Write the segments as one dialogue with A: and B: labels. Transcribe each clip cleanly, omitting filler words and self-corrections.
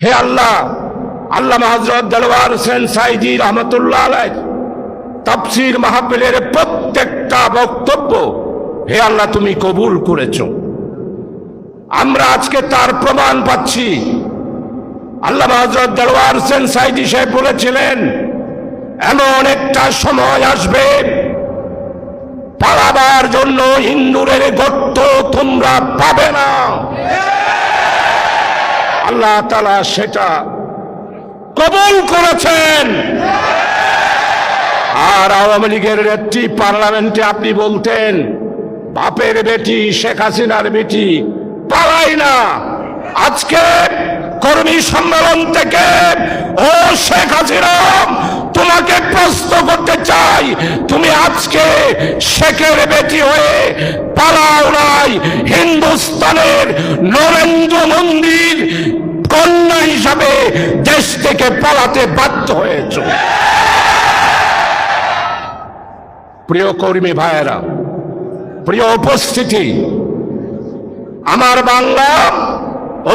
A: হে আল্লাহ, আল্লামা হযরত দেলোয়ার হোসেন সাঈদী রহমাতুল্লাহ আলাইহি তাফসীর মাহফিলের প্রত্যেকটা বক্তব্য হে আল্লাহ তুমি কবুল করেছো। আমরা আজকে তার প্রমাণ পাচ্ছি। আল্লামা হযরত দেলোয়ার হোসেন সাঈদী সাহেব বলেছিলেন, এমন একটা সময় আসবে পালাবার জন্য ইন্দুরের গর্ত তোমরা পাবে না। আল্লাহ তাআলা সেটা কবুল করেছেন। আর আওয়ামী লীগের নেত্রী পার্লামেন্টে আপনি বলতেন, বাপের বেটি শেখ হাসিনার বেটি পালাই না। আজকে কর্মী সম্মেলন থেকে ও শেখ হাসিনা তোমাকে প্রশ্ন করতে চাই, তুমি আজকে শেখের বেটি হয়ে পালাও নাই, হিন্দুস্তানের নরেন্দ্র মোদীর কন্যা হিসাবে দেশ থেকে পালাতে বাধ্য হয়েছ। প্রিয় কর্মী ভাইয়েরা, প্রিয় উপস্থিতি, আমার বাংলা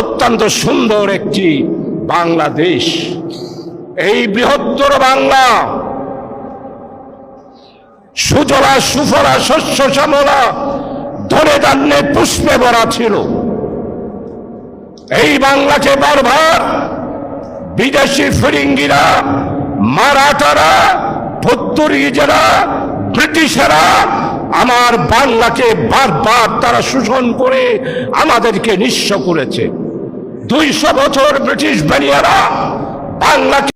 A: অত্যন্ত সুন্দর একটি বাংলাদেশ। এই বৃহত্তর বাংলা সুজলা সুফলা শস্য শ্যামলা ধনে ধান্যে পুষ্পে ভরা ছিল। এই বাংলাকে বারবার বিদেশি ফিরিঙ্গিরা, মারাঠারা, পর্তুগিজরা, ব্রিটিশেরা আমার বাংলাকে বারবার তারা শোষণ করে আমাদেরকে নিঃস্ব করেছে। 200 বছর ব্রিটিশ বানিয়ারা বাংলাকে